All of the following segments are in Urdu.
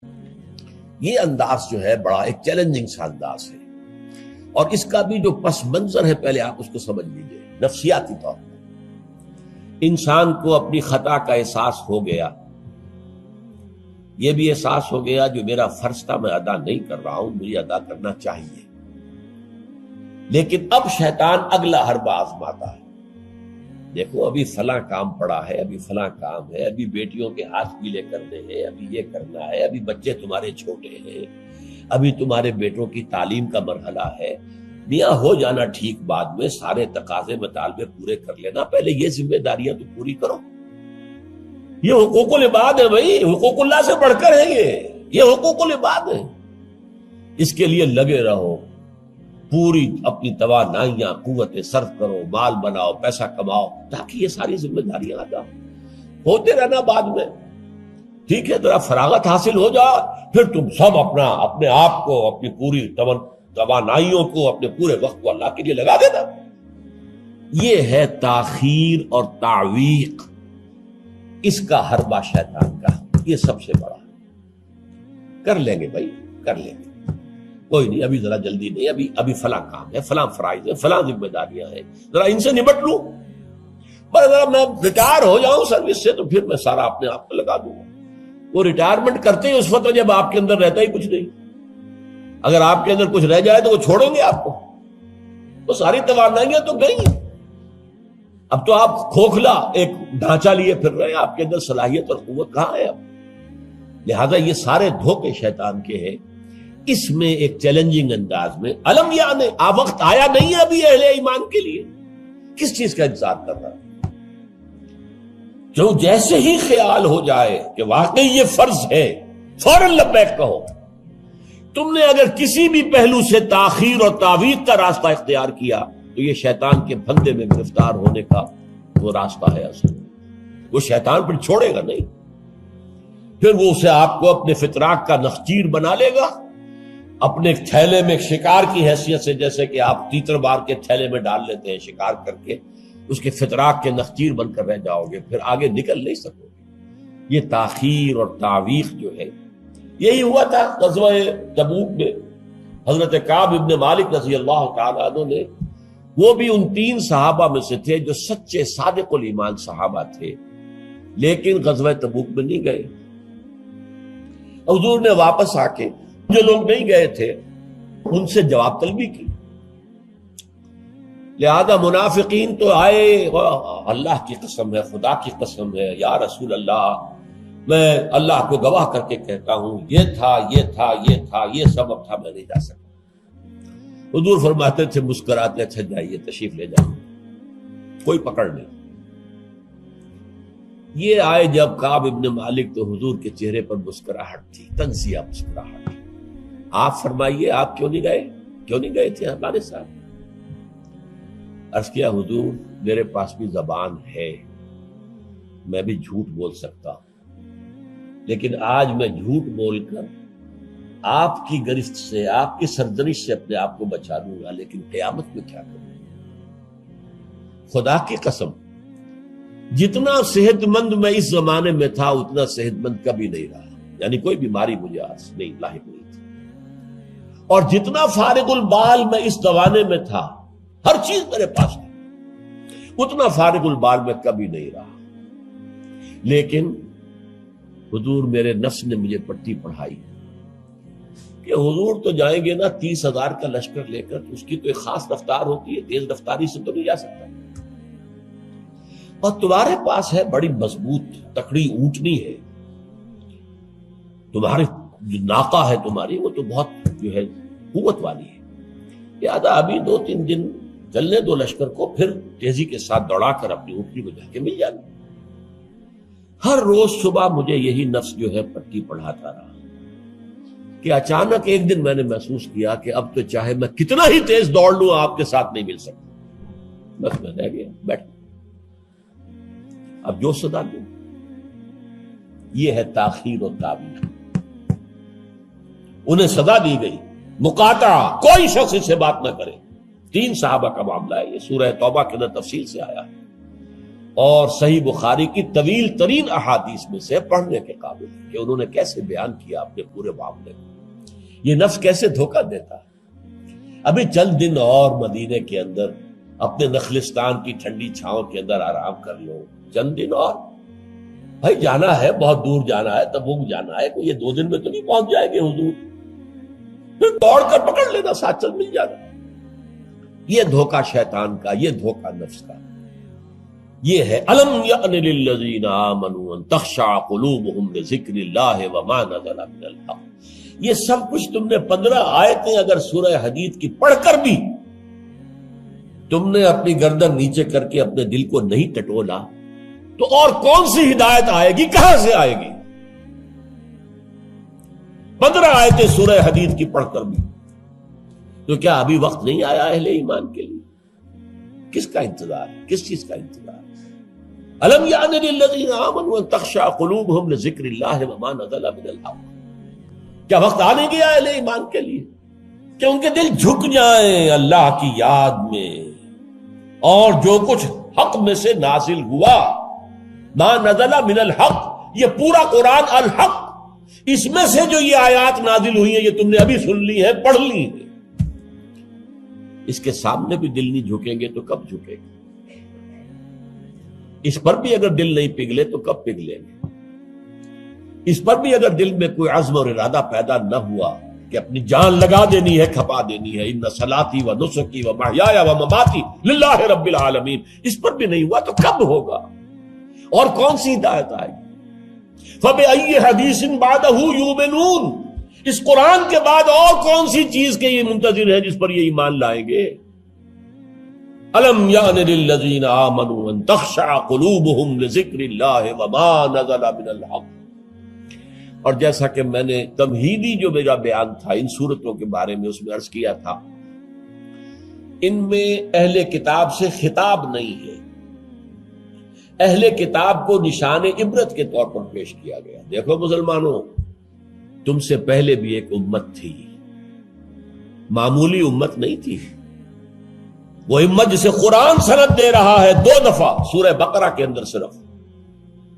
یہ انداز جو ہے بڑا ایک چیلنجنگ سا انداز ہے، اور اس کا بھی جو پس منظر ہے پہلے آپ اس کو سمجھ لیجئے۔ نفسیاتی طور پر انسان کو اپنی خطا کا احساس ہو گیا، یہ بھی احساس ہو گیا جو میرا فرض تھا میں ادا نہیں کر رہا ہوں، مجھے ادا کرنا چاہیے، لیکن اب شیطان اگلا حربہ آزماتا ہے۔ دیکھو ابھی فلاں کام پڑا ہے، ابھی فلاں کام ہے، ابھی بیٹیوں کے ہاتھ پیلے کرنے ہیں، ابھی یہ کرنا ہے، ابھی بچے تمہارے چھوٹے ہیں، ابھی تمہارے بیٹوں کی تعلیم کا مرحلہ ہے، میاں ہو جانا ٹھیک، بعد میں سارے تقاضے مطالبے پورے کر لینا، پہلے یہ ذمہ داریاں تو پوری کرو۔ یہ حقوق العباد ہے بھائی، حقوق اللہ سے بڑھ کر ہے، یہ حقوق العباد ہے، اس کے لیے لگے رہو، پوری اپنی توانائیاں قوتیں صرف کرو، مال بناؤ، پیسہ کماؤ، تاکہ یہ ساری ذمہ داریاں ادا ہوتے رہنا۔ بعد میں ٹھیک ہے ذرا فراغت حاصل ہو جا، پھر تم سب اپنے آپ کو، اپنی پوری توانائیوں کو، اپنے پورے وقت کو اللہ کے لیے لگا دینا۔ یہ ہے تاخیر اور تعویق، اس کا حربہ شیطان کا، یہ سب سے بڑا۔ کر لیں گے بھائی، کر لیں گے، کوئی نہیں، ابھی ذرا جلدی نہیں، ابھی فلاں کام ہے، فلاں فرائض ہے، فلاں ذمہ داریاں ہیں، ذرا ان سے نمٹ لوں، پر اگر میں ریٹائر ہو جاؤں سروس سے تو پھر میں سارا اپنے آپ کو لگا دوں گا۔ وہ ریٹائرمنٹ کرتے ہیں اس وقت جب آپ کے اندر رہتا ہی کچھ نہیں، اگر آپ کے اندر کچھ رہ جائے تو وہ چھوڑیں گے آپ کو، وہ ساری توانائیاں تو گئی، اب تو آپ کھوکھلا ایک ڈھانچہ لیے پھر رہے ہیں، آپ کے اندر صلاحیت اور قوت کہاں ہے اب؟ لہذا یہ سارے دھوکے شیطان کے ہیں۔ اس میں ایک چیلنجنگ انداز میں علم یعنی وقت آیا نہیں ہے ابھی اہل ایمان کے لیے، کس چیز کا انتظار کر رہا ہے؟ جو جیسے ہی خیال ہو جائے کہ واقعی یہ فرض ہے، فوراً لبیک کہو۔ تم نے اگر کسی بھی پہلو سے تاخیر اور تعویق کا راستہ اختیار کیا تو یہ شیطان کے پھندے میں گرفتار ہونے کا وہ راستہ ہے اصل۔ وہ شیطان پھر چھوڑے گا نہیں، پھر وہ اسے آپ کو اپنے فتراک کا نخچیر بنا لے گا، اپنے تھیلے میں شکار کی حیثیت سے، جیسے کہ آپ تیتر بار کے تھیلے میں ڈال لیتے ہیں شکار کر کے، اس کے فتراک کے نخچیر بن کر رہ جاؤ گے، پھر آگے نکل نہیں سکو گے۔ یہ تاخیر اور تعویق جو ہے، یہی ہوا تھا غزوہ تبوک میں۔ حضرت کعب ابن مالک رضی اللہ تعالیٰ عنہ نے، وہ بھی ان 3 صحابہ میں سے تھے جو سچے صادق الایمان صحابہ تھے، لیکن غزوہ تبوک میں نہیں گئے۔ حضور نے واپس آ کے جو لوگ نہیں گئے تھے ان سے جواب طلبی کی، لہذا منافقین تو آئے، اللہ کی قسم ہے، خدا کی قسم ہے، یا رسول اللہ میں اللہ کو گواہ کر کے کہتا ہوں یہ تھا، یہ تھا، یہ تھا، یہ سبب تھا، میں نہیں جا سکتا۔ حضور فرماتے تھے مسکراتے، اچھا جائیے تشریف لے جائیے، کوئی پکڑ نہیں۔ یہ آئے جب کعب ابن مالک تو حضور کے چہرے پر مسکراہٹ تھی، تنزیہ مسکراہٹ۔ آپ فرمائیے آپ کیوں نہیں گئے تھے ہمارے ساتھ؟ عرض کیا حضور میرے پاس بھی زبان ہے، میں بھی جھوٹ بول سکتا ہوں، لیکن آج میں جھوٹ بول کر آپ کی گرفت سے، آپ کی سرزنش سے اپنے آپ کو بچا لوں گا، لیکن قیامت میں کیا کروں؟ خدا کی قسم جتنا صحت مند میں اس زمانے میں تھا اتنا صحت مند کبھی نہیں رہا، یعنی کوئی بیماری مجھے آج نہیں لاحق نہیں تھی، اور جتنا فارغ البال میں اس زمانے میں تھا، ہر چیز میرے پاس تھی، اتنا فارغ البال میں کبھی نہیں رہا۔ لیکن حضور میرے نفس نے مجھے پٹی پڑھائی کہ حضور تو جائیں گے نا 30,000 کا لشکر لے کر، اس کی تو ایک خاص رفتار ہوتی ہے، تیز رفتاری سے تو نہیں جا سکتا، اور تمہارے پاس ہے بڑی مضبوط تکڑی اونٹنی ہے، تمہارے جو ناقہ ہے تمہاری وہ تو بہت جو ہے قوت والی ہے، لہذا ابھی 2-3 دن چلنے دو لشکر کو، پھر تیزی کے ساتھ دوڑا کر اپنی اونٹنی کو جا کے مل جائے۔ ہر روز صبح مجھے یہی نفس جو ہے پٹی پڑھاتا رہا کہ اچانک ایک دن میں نے محسوس کیا کہ اب تو چاہے میں کتنا ہی تیز دوڑ لوں آپ کے ساتھ نہیں مل سکتا، بس میں رہ گیا بیٹھ، اب جو صدا دوں۔ یہ ہے تاخیر و تعویق۔ انہیں سزا دی گئی، مقاطعہ، کوئی شخص اس سے بات نہ کرے۔ 3 صحابہ کا معاملہ ہے، یہ سورہ توبہ کے اندر تفصیل سے آیا ہے۔ اور صحیح بخاری کی طویل ترین احادیث میں سے پڑھنے کے قابل ہے کہ انہوں نے کیسے بیان کیا اپنے پورے معاملے کو، یہ نفس کیسے دھوکہ دیتا ہے۔ ابھی چند دن اور مدینے کے اندر اپنے نخلستان کی ٹھنڈی چھاؤں کے اندر آرام کر لو، چند دن اور، بھائی جانا ہے، بہت دور جانا ہے، تبوک جانا ہے، کوئی یہ 2 دن میں تو نہیں پہنچ جائے گے حضور، پھر دوڑ کر پکڑ لینا، ساتھ چل مل جانا۔ یہ دھوکہ شیطان کا، یہ دھوکہ نفس کا، یہ ہے الم یأن للذین آمنوا ان تخشع قلوبہم لذکر اللہ وما نزل من الحق۔ یہ سب کچھ تم نے 15 آیتیں اگر سورہ حدید کی پڑھ کر بھی تم نے اپنی گردن نیچے کر کے اپنے دل کو نہیں ٹٹولا تو اور کون سی ہدایت آئے گی، کہاں سے آئے گی؟ 15 آیتیں سورہ حدید کی پڑھ کر بھی، تو کیا ابھی وقت نہیں آیا اہل ایمان کے لیے؟ کس کا انتظار ہے، کس چیز کا انتظار؟ الم یعن للذین آمنوا ان تخشع قلوبہم لذکر اللہ وما نزل من الحق۔ کیا وقت آنے گیا اہل ایمان کے لیے کہ ان کے دل جھک جائیں اللہ کی یاد میں، اور جو کچھ حق میں سے نازل ہوا، ما نزل من الحق، یہ پورا قرآن الحق، اس میں سے جو یہ آیات نازل ہوئی ہیں یہ تم نے ابھی سن لی ہیں، پڑھ لی ہیں، اس کے سامنے بھی دل نہیں جھکیں گے تو کب جھکیں گے؟ اس پر بھی اگر دل نہیں پگھلے تو کب پگھلیں گے؟ اس پر بھی اگر دل میں کوئی عزم اور ارادہ پیدا نہ ہوا کہ اپنی جان لگا دینی ہے، کھپا دینی ہے، ان صلاتی و نسکی و محیایا و مماتی للہ رب العالمین، اس پر بھی نہیں ہوا تو کب ہوگا؟ اور کون سی ہدایت آئے گی؟ فبأی حدیث بعدہ یؤمنون، اس قرآن کے بعد اور کون سی چیز کے یہ منتظر ہے جس پر یہ ایمان لائیں گے؟ الم یعن للذین آمنوا ان تخشع قلوبہم لذکر اللہ وما نزل من الحق۔ اور جیسا کہ میں نے تمہیدی جو میرا بیان تھا ان صورتوں کے بارے میں، اس میں عرض کیا تھا ان میں اہل کتاب سے خطاب نہیں ہے، اہل کتاب کو نشان عبرت کے طور پر پیش کیا گیا۔ دیکھو مسلمانوں، تم سے پہلے بھی ایک امت تھی، معمولی امت نہیں تھی، وہ امت جسے قرآن سند دے رہا ہے 2 دفعہ سورہ بقرہ کے اندر صرف،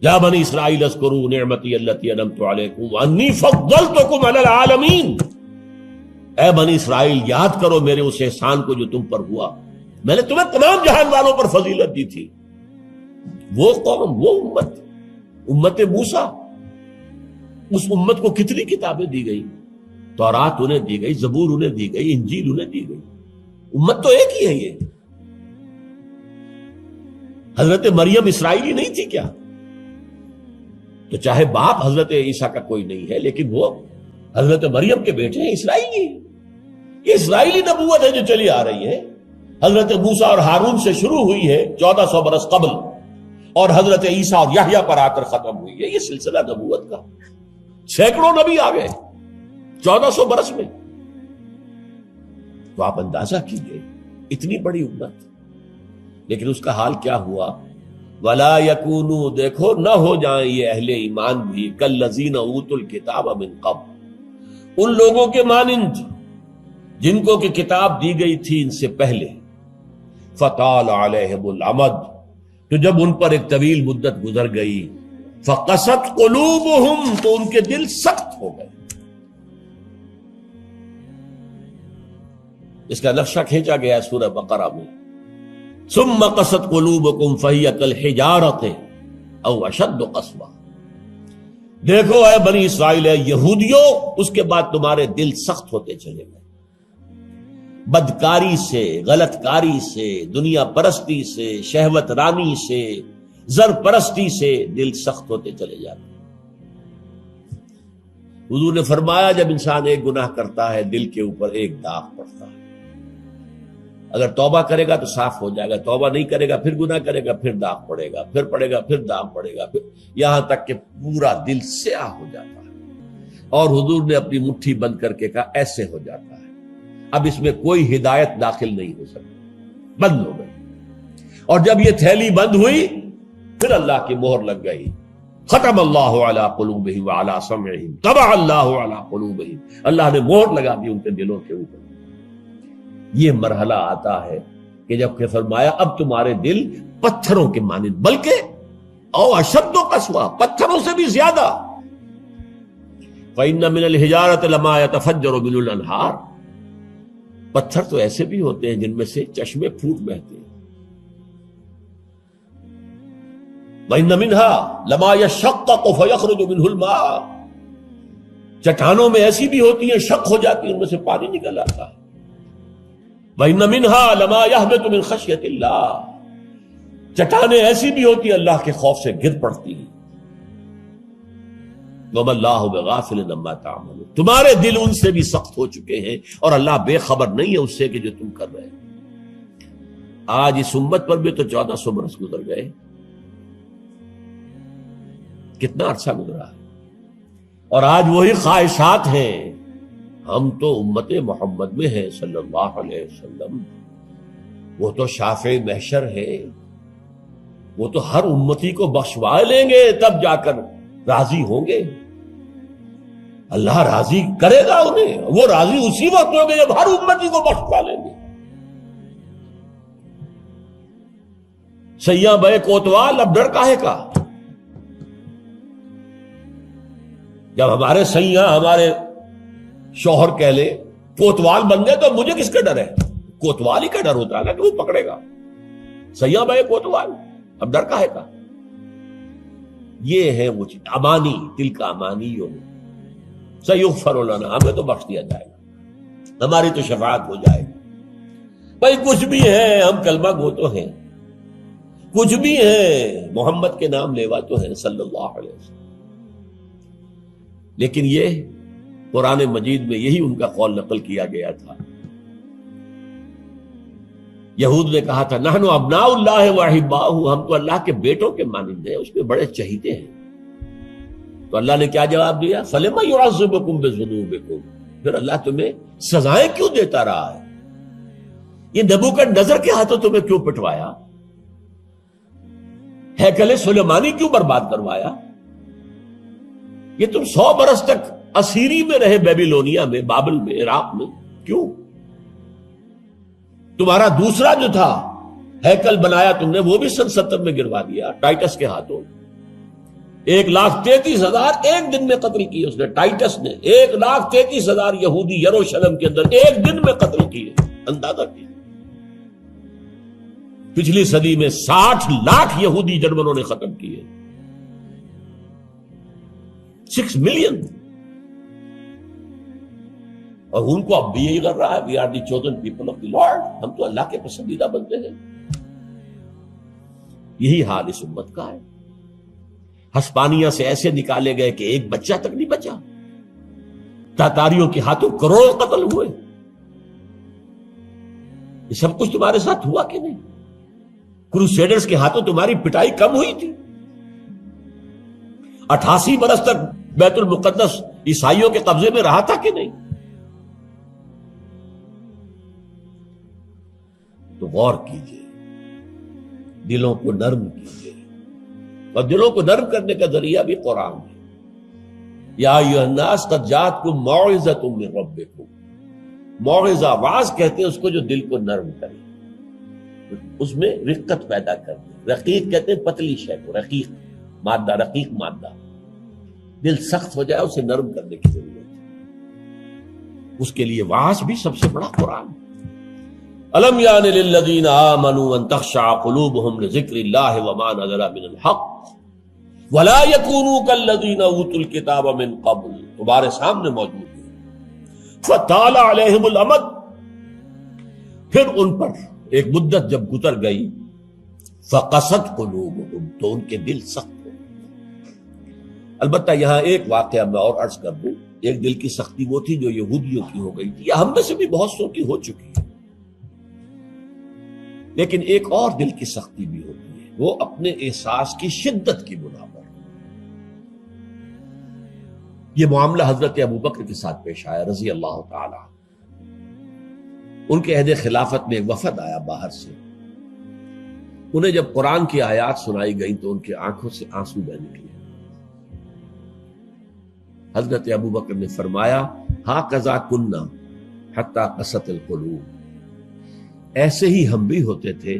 یا بنی اسرائیل اذکروا نعمتی التی انعمت علیکم وانی فضلتکم علی العالمین، اے بنی اسرائیل یاد کرو میرے اس احسان کو جو تم پر ہوا، میں نے تمہیں تمام جہان والوں پر فضیلت دی تھی۔ وہ قوم، وہ امت، امت موسیٰ، اس امت کو کتنی کتابیں دی گئی، تورات انہیں دی گئی، زبور انہیں دی گئی، انجیل انہیں دی گئی، امت تو ایک ہی ہے۔ یہ حضرت مریم اسرائیلی نہیں تھی کیا؟ تو چاہے باپ حضرت عیسیٰ کا کوئی نہیں ہے لیکن وہ حضرت مریم کے بیٹے ہیں، اسرائیلی، یہ اسرائیلی نبوت ہے جو چلی آ رہی ہے، حضرت موسیٰ اور ہارون سے شروع ہوئی ہے 1400 برس قبل، اور حضرت عیسیٰ اور یحییٰ پر آ کر ختم ہوئی ہے۔ یہ سلسلہ نبوت کا، سینکڑوں نبی آ گئے 1400 برس میں، تو آپ اندازہ کیجئے اتنی بڑی امت، لیکن اس کا حال کیا ہوا؟ وَلَا يَكُونُوا، دیکھو نہ ہو جائیں یہ اہل ایمان بھی كَالَّذِينَ أُوتُوا الْكِتَابَ مِن قَبْلُ، ان لوگوں کے مانند جن کو کہ کتاب دی گئی تھی ان سے پہلے، فَطَالَ عَلَيْهِمُ الْأَمَدُ، تو جب ان پر ایک طویل مدت گزر گئی، فَقَسَتْ قُلُوبُهُمْ، تو ان کے دل سخت ہو گئے۔ اس کا نقشہ کھینچا گیا ہے سورہ بقرہ میں، ثم قست قلوبکم فہی کالحجارۃ او اشد قسوہ، دیکھو اے بنی اسرائیل، اے یہودیوں، اس کے بعد تمہارے دل سخت ہوتے چلے گئے، بدکاری سے، غلط کاری سے، دنیا پرستی سے، شہوت رانی سے، زر پرستی سے دل سخت ہوتے چلے جاتے۔ حضور نے فرمایا جب انسان ایک گناہ کرتا ہے دل کے اوپر ایک داغ پڑتا ہے، اگر توبہ کرے گا تو صاف ہو جائے گا، توبہ نہیں کرے گا پھر گناہ کرے گا، پھر داغ پڑے گا، پھر پڑے گا، پھر داغ پڑے گا، پھر یہاں تک کہ پورا دل سیاہ ہو جاتا ہے۔ اور حضور نے اپنی مٹھی بند کر کے کہا ایسے ہو جاتا ہے، اب اس میں کوئی ہدایت داخل نہیں ہو سکتی، بند ہو گئی۔ اور جب یہ تھیلی بند ہوئی پھر اللہ کی مہر لگ گئی، ختم اللہ علی قلوبہم وعلی سمعہم طبع اللہ علی قلوبہم، اللہ نے مہر لگا دی ان کے دلوں کے اوپر۔ یہ مرحلہ آتا ہے کہ کہ جب کہ فرمایا اب تمہارے دل پتھروں کے مانند، بلکہ او اشد قسوہ، پتھروں سے بھی زیادہ. فإن من الحجارة لما يتفجر منه الانہار، پتھر تو ایسے بھی ہوتے ہیں جن میں سے چشمے پھوٹ بہتے ہیں. وإن منها لما يشقق فيخرج منه الماء، چٹانوں میں ایسی بھی ہوتی ہیں شق ہو جاتی ہیں، ان میں سے پانی نکل آتا ہے. وإن منها لما يهبط من خشية الله، چٹانیں ایسی بھی ہوتی ہیں اللہ کے خوف سے گر پڑتی ہیں. وَمَا اللَّهُ بِغَافِلٍ عَمَّا تَعْمَلُونَ، تمہارے دل ان سے بھی سخت ہو چکے ہیں اور اللہ بے خبر نہیں ہے اس سے کہ جو تم کر رہے ہیں. آج اس امت پر بھی تو 1400 برس گزر گئے، کتنا عرصہ گزرا ہے، اور آج وہی خواہشات ہیں. ہم تو امت محمد میں ہیں صلی اللہ علیہ وسلم، وہ تو شافع محشر ہے، وہ تو ہر امتی کو بخشوا لیں گے تب جا کر راضی ہوں گے. اللہ راضی کرے گا انہیں، وہ راضی اسی وقت ہوں گے جب ہر امتی کو بخشوا لیں گے. سیاں بے کوتوال، اب ڈر کاہے کا؟ جب ہمارے سیاں ہمارے شوہر کہہ لے کوتوال بن گئے تو مجھے کس کا ڈر ہے؟ کوتوال ہی کا ڈر ہوتا ہے نا کہ وہ پکڑے گا. سیاں بے کوتوال، اب ڈر کاہے کا؟ یہ ہے وہ چیز، امانی، دل کا امانی ہو. سیغفر لنا، ہمیں تو بخش دیا جائے گا، ہماری تو شفاعت ہو جائے گی. بھائی کچھ بھی ہے، ہم کلمہ گو تو ہیں، کچھ بھی ہے، محمد کے نام لیوا تو ہیں صلی اللہ علیہ وسلم. لیکن یہ قرآن مجید میں یہی ان کا قول نقل کیا گیا تھا. یہود نے کہا تھا نحن ابناء اللہ واحباؤہ، ہم تو اللہ کے بیٹوں کے مانند ہیں، اس میں بڑے چہیتے ہیں. تو اللہ نے کیا جواب دیا؟ فلما يعذبكم بذنوبكم، پھر اللہ تمہیں سزائیں کیوں دیتا رہا ہے؟ یہ نبوکدنضر کے ہاتھوں تمہیں کیوں پٹوایا؟ ہیکل سلیمانی کیوں برباد کروایا؟ یہ تم 100 برس تک اسیری میں رہے، بیبیلونیا میں، بابل میں، عراق میں، کیوں؟ تمہارا دوسرا جو تھا ہیکل بنایا تم نے، وہ بھی سن 70 میں گروا دیا ٹائٹس کے ہاتھوں. 1,33,000 ایک دن میں قتل کیے اس نے، ٹائٹس نے 1,33,000 یہودی یروشلم کے اندر ایک دن میں قتل کیے. اندازہ کیے. پچھلی صدی میں 60 لاکھ یہودی جرمنوں نے ختم کیے. 6 ملین. اور ان کو اب بھی یہی کر رہا ہے، we are the chosen people of the lord, ہم تو اللہ کے پسندیدہ بندے ہیں. یہی حال اس امت کا ہے. ہسپانیہ سے ایسے نکالے گئے کہ ایک بچہ تک نہیں بچا. تاتاریوں کے ہاتھوں کروڑ قتل ہوئے. یہ سب کچھ تمہارے ساتھ ہوا کہ نہیں؟ کروسیڈرز کے ہاتھوں تمہاری پٹائی کم ہوئی تھی؟ 88 برس تک بیت المقدس عیسائیوں کے قبضے میں رہا تھا کہ نہیں؟ تو غور کیجئے، دلوں کو نرم کیجئے، اور دلوں کو نرم کرنے کا ذریعہ بھی قرآن ہے. یا ایھا الناس قد جاءتکم موعظۃ من ربکم. موعظہ، واعظ کہتے ہیں اس کو جو دل کو نرم کرے، اس میں رقت پیدا کرتے. رقیق کہتے ہیں پتلی شے کو، رقیق مادہ، رقیق مادہ. دل سخت ہو جائے اسے نرم کرنے کی ضرورت ہے. اس کے لیے واعظ بھی سب سے بڑا قرآن. الم یان للذین آمنوا ان تخشع قلوبهم لذکر اللہ وما نزل من الحق ولا یکونوا کالذین اوتوا الکتاب من قبل. تمہارے سامنے موجود ہے. فطال علیہم الامد، پھر ان پر ایک مدت جب گزر گئی، فقست قلوبهم، تو ان کے دل سخت ہو. البتہ یہاں ایک واقعہ میں اور عرض کر دوں. ایک دل کی سختی وہ تھی جو یہودیوں کی ہو گئی تھی، یا ہم میں سے بھی بہت سو کی ہو چکی ہے. لیکن ایک اور دل کی سختی بھی ہوتی ہے، وہ اپنے احساس کی شدت کی بنا پر. یہ معاملہ حضرت ابوبکر کے ساتھ پیش آیا رضی اللہ تعالی. ان کے عہد خلافت میں ایک وفد آیا باہر سے. انہیں جب قرآن کی آیات سنائی گئی تو ان کی آنکھوں سے آنسو بہنے لگے. حضرت ابوبکر نے فرمایا ہاکذا کنا حتی قست القلوب. ایسے ہی ہم بھی ہوتے تھے،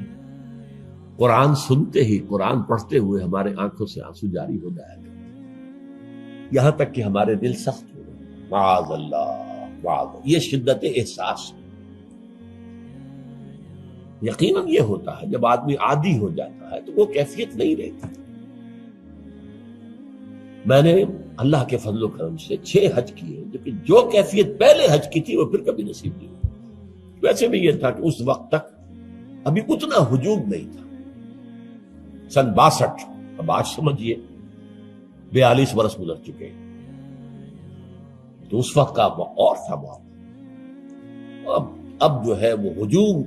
قرآن سنتے ہی، قرآن پڑھتے ہوئے ہمارے آنکھوں سے آنسو جاری ہو جایا کرتے، یہاں تک کہ ہمارے دل سخت ہو گئے، معاذ اللہ معاذ اللہ۔ یہ شدت احساس ہے۔ یقیناً یہ ہوتا ہے جب آدمی عادی ہو جاتا ہے تو وہ کیفیت نہیں رہتی۔ میں نے اللہ کے فضل و کرم سے 6 حج کیے، لیکن جو کیفیت پہلے حج کی تھی وہ پھر کبھی نصیب نہیں ہوئی۔ ویسے بھی یہ تھا کہ اس وقت تک ابھی اتنا ہجوم نہیں تھا، سن 62، اب آج سمجھیے 42 برس گزر چکے، تو اس وقت کا اور تھا معاملہ۔ اب جو ہے وہ ہجوم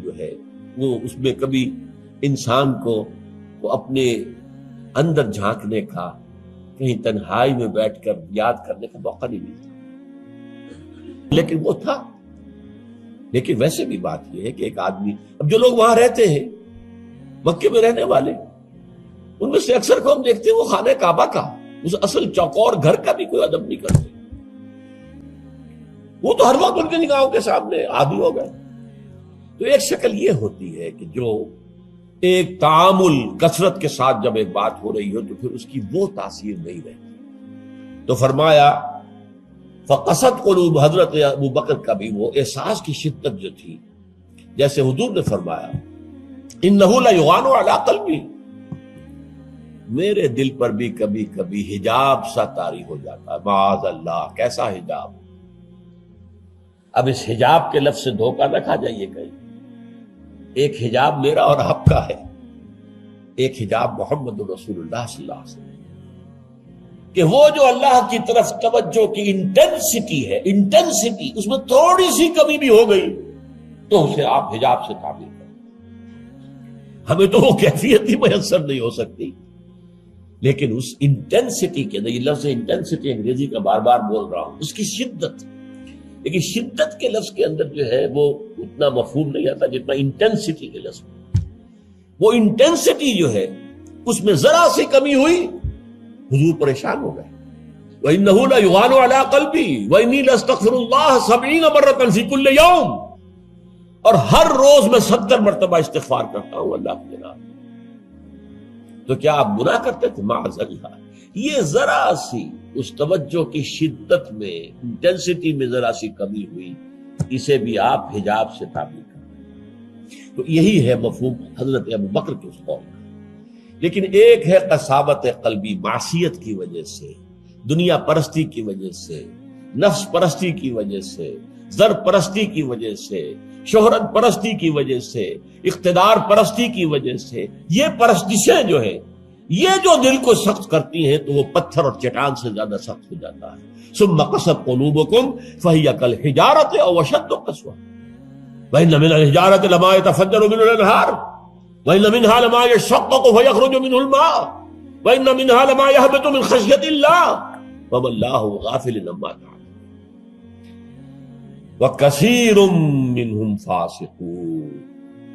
جو ہے وہ اس میں کبھی انسان کو وہ اپنے اندر جھانکنے کا، کہیں تنہائی میں بیٹھ کر یاد کرنے کا موقع نہیں ملتا، لیکن وہ تھا۔ لیکن ویسے بھی بات یہ ہے کہ ایک آدمی، اب جو لوگ وہاں رہتے ہیں، مکے میں رہنے والے، ان میں سے اکثر کو ہم دیکھتے ہیں وہ خانہ کعبہ کا، اس اصل چوکور گھر کا بھی کوئی ادب نہیں کرتے، وہ تو ہر وقت ان کی نگاہوں کے سامنے عادی ہو گئے۔ تو ایک شکل یہ ہوتی ہے کہ جو ایک تعامل کثرت کے ساتھ جب ایک بات ہو رہی ہو تو پھر اس کی وہ تاثیر نہیں رہتی۔ تو فرمایا فقست قلوب، حضرت ابو بکر کا بھی وہ احساس کی شدت جو تھی، جیسے حضور نے فرمایا انہ لیغان علی قلبی، میرے دل پر بھی کبھی کبھی حجاب سا طاری ہو جاتا ہے، معاذ اللہ۔ کیسا حجاب؟ اب اس حجاب کے لفظ سے دھوکہ نہ کھا جائیے کہیں، ایک حجاب میرا اور آپ کا ہے، ایک حجاب محمد رسول اللہ صلی اللہ علیہ وسلم، کہ وہ جو اللہ کی طرف توجہ کی انٹینسٹی ہے، انٹینسٹی اس میں تھوڑی سی کمی بھی ہو گئی تو اسے آپ حجاب سے تعبیر کریں۔ ہمیں تو وہ کیفیت ہی میسر نہیں ہو سکتی، لیکن اس انٹینسٹی کے اندر، یہ لفظ انٹینسٹی انگریزی کا بار بار بول رہا ہوں، اس کی شدت، لیکن شدت کے لفظ کے اندر جو ہے وہ اتنا مفہوم نہیں آتا جتنا انٹینسٹی کے لفظ میں۔ وہ انٹینسٹی جو ہے اس میں ذرا سی کمی ہوئی، حضور پریشان ہو گئے۔ وَإِنَّهُ لَيُغَانُ عَلَىٰ قَلْبِي وَإِنِّي لَأَسْتَغْفِرُ اللَّهَ 70 مرة فِي كُلِّ يَوْمٍ، اور ہر روز میں 70 مرتبہ استغفار کرتا ہوں اللہ کے نام۔ تو کیا آپ گناہ کرتے تھے؟ معاذ اللہ۔ یہ ذرا سی اس توجہ کی شدت میں، انٹینسٹی میں ذرا سی کمی ہوئی، اسے بھی آپ حجاب سے تعبیر کریں۔ تو یہی ہے مفہوم حضرت ابو بکر کے اس قول کا۔ لیکن ایک ہے قساوت قلبی، معصیت کی وجہ سے، دنیا پرستی کی وجہ سے، نفس پرستی کی وجہ سے، زر پرستی کی وجہ سے، شہرت پرستی کی وجہ سے، اقتدار پرستی کی وجہ سے، یہ پرستشیں جو ہے یہ جو دل کو سخت کرتی ہیں تو وہ پتھر اور چٹان سے زیادہ سخت ہو جاتا ہے۔ ثم قست قلوبکم فہی کالحجارۃ او اشد قسوۃ وان من الحجارۃ لما يتفجر منه الانہار وان منها لما يشقق فيخرج منه الماء وان منها لما يهبط من خشیۃ اللہ وما اللہ غافل عما تعملون وکثیر منهم فاسقون۔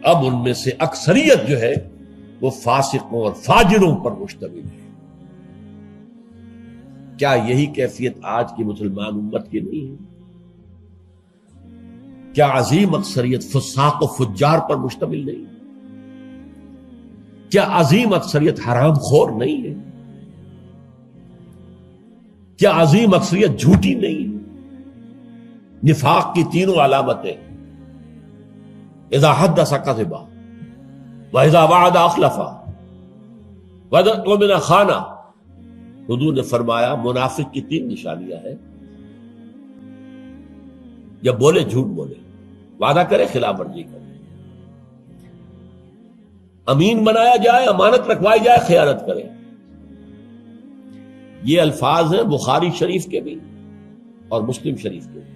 اب ان میں سے اکثریت جو ہے وہ فاسقوں اور فاجروں پر مشتمل ہے۔ کیا یہی کیفیت آج کی مسلمان امت کی نہیں ہے؟ کیا عظیم اکثریت فساق و فجار پر مشتمل نہیں؟ کیا عظیم اکثریت حرام خور نہیں ہے؟ کیا عظیم اکثریت جھوٹی نہیں ہے؟ نفاق کی تینوں علامتیں، اذا حدث کذب وَإِذَا وَعَدَ أَخْلَفَ وَإِذَا خَانَ۔ حضور نے فرمایا منافق کی 3 نشانیاں ہیں، جب بولے جھوٹ بولے، وعدہ کرے خلاف ورزی کرے، امین بنایا جائے، امانت رکھوائی جائے، خیانت کرے۔ یہ الفاظ ہیں بخاری شریف کے بھی اور مسلم شریف کے بھی،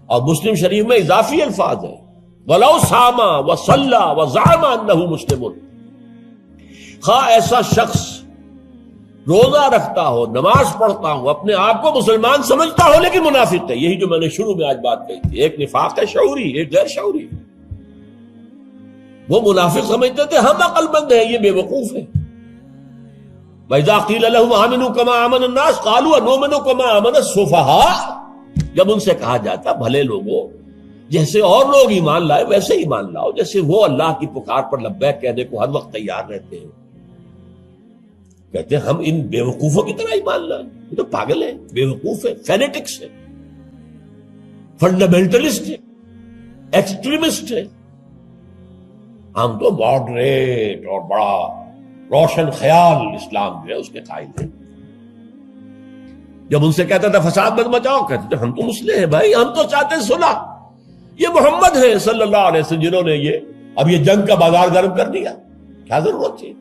اور مسلم شریف میں اضافی الفاظ ہیں وَلَوْ صَامَ وَصَلَّى وَزَعَمَ أَنَّهُ مُسْلِمٌ۔ خواہ ایسا شخص روزہ رکھتا ہو، نماز پڑھتا ہو، اپنے آپ کو مسلمان سمجھتا ہو، لیکن منافق ہے۔ یہی جو میں نے شروع میں آج بات کہی تھی، ایک نفاق ہے شعوری، ایک غیر شعوری۔ وہ منافق سمجھتے تھے ہم عقل مند ہیں، یہ بے وقوف ہے۔ وَإِذَا قِيلَ لَهُمْ آمِنُوا كَمَا آمَنَ النَّاسُ قَالُوا أَنُؤْمِنُ كَمَا آمَنَ السُّفَهَاءُ۔ جب ان سے کہا جاتا بھلے لوگوں جیسے اور لوگ ایمان لائے ویسے ایمان لاؤ، جیسے وہ اللہ کی پکار پر لبیک کہنے کو ہر وقت تیار رہتے ہیں۔ کہتے ہیں ہم ان بیوقوفوں کی طرح ایمان لائیں؟ یہ تو پاگل ہے، بیوقوف ہے، فینیٹکس ہے، فنڈامنٹلسٹ ہے، ایکسٹریمسٹ ہے۔ ہم تو ماڈریٹ اور بڑا روشن خیال اسلام جو ہے اس کے قائل ہیں۔ جب ان سے کہتا تھا فساد مت مچاؤ، کہتے تھے ہم تو مسلح ہیں بھائی، ہم تو چاہتے ہیں صلح۔ یہ محمد ہے صلی اللہ علیہ وسلم جنہوں نے اب یہ جنگ کا بازار گرم کر دیا، کیا ضرورت تھی؟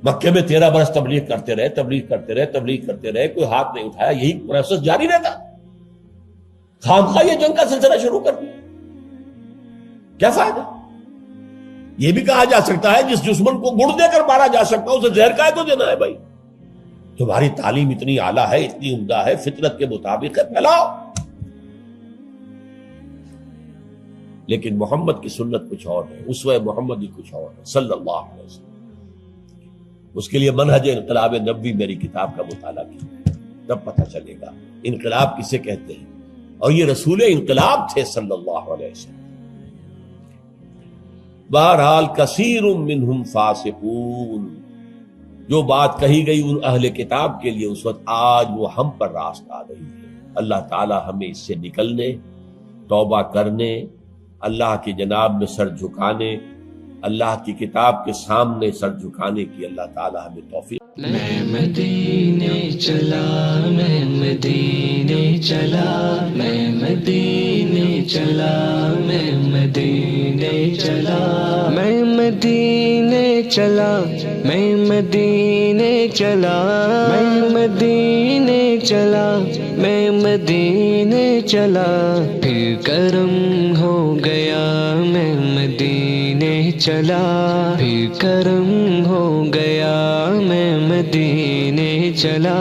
مکے میں 13 برس تبلیغ کرتے رہے، کوئی ہاتھ نہیں اٹھایا، یہی پروسیس جاری رہتا، خامخواہ یہ جنگ کا سلسلہ شروع کر دیا، کیا فائدہ؟ یہ بھی کہا جا سکتا ہے جس دشمن کو گڑ دے کر مارا جا سکتا ہے اسے زہر کا کو دینا ہے؟ بھائی تمہاری تعلیم اتنی اعلیٰ ہے، اتنی عمدہ ہے، فطرت کے مطابق ہے، پھیلاؤ۔ لیکن محمد کی سنت کچھ اور ہے، اسوہ محمد ہی کچھ اور ہے صلی اللہ علیہ وسلم۔ اس کے لیے منہج انقلاب نبوی میری کتاب کا مطالعہ کیا، تب پتہ چلے گا انقلاب کسے کہتے ہیں، اور یہ رسول انقلاب تھے صلی اللہ علیہ وسلم۔ بہرحال کثیر منہم فاسقون، جو بات کہی گئی ان اہل کتاب کے لیے اس وقت، آج وہ ہم پر راست آ رہی ہے۔ اللہ تعالی ہمیں اس سے نکلنے، توبہ کرنے، اللہ کی جناب میں سر جھکانے، اللہ کی کتاب کے سامنے سر جھکانے کی اللہ تعالی ہمیں توفیق۔ میں مدینے چلا، میں مدینے چلا، میں مدینے چلا، میں مدینے چلا، میں مدینے چلا، میں مدینے چلا، میں مدینے چلا، میں مدینے چلا، پھر کرم ہو گیا، میں مدینے چلا، پھر کرم ہو گیا، میں مدینے چلا۔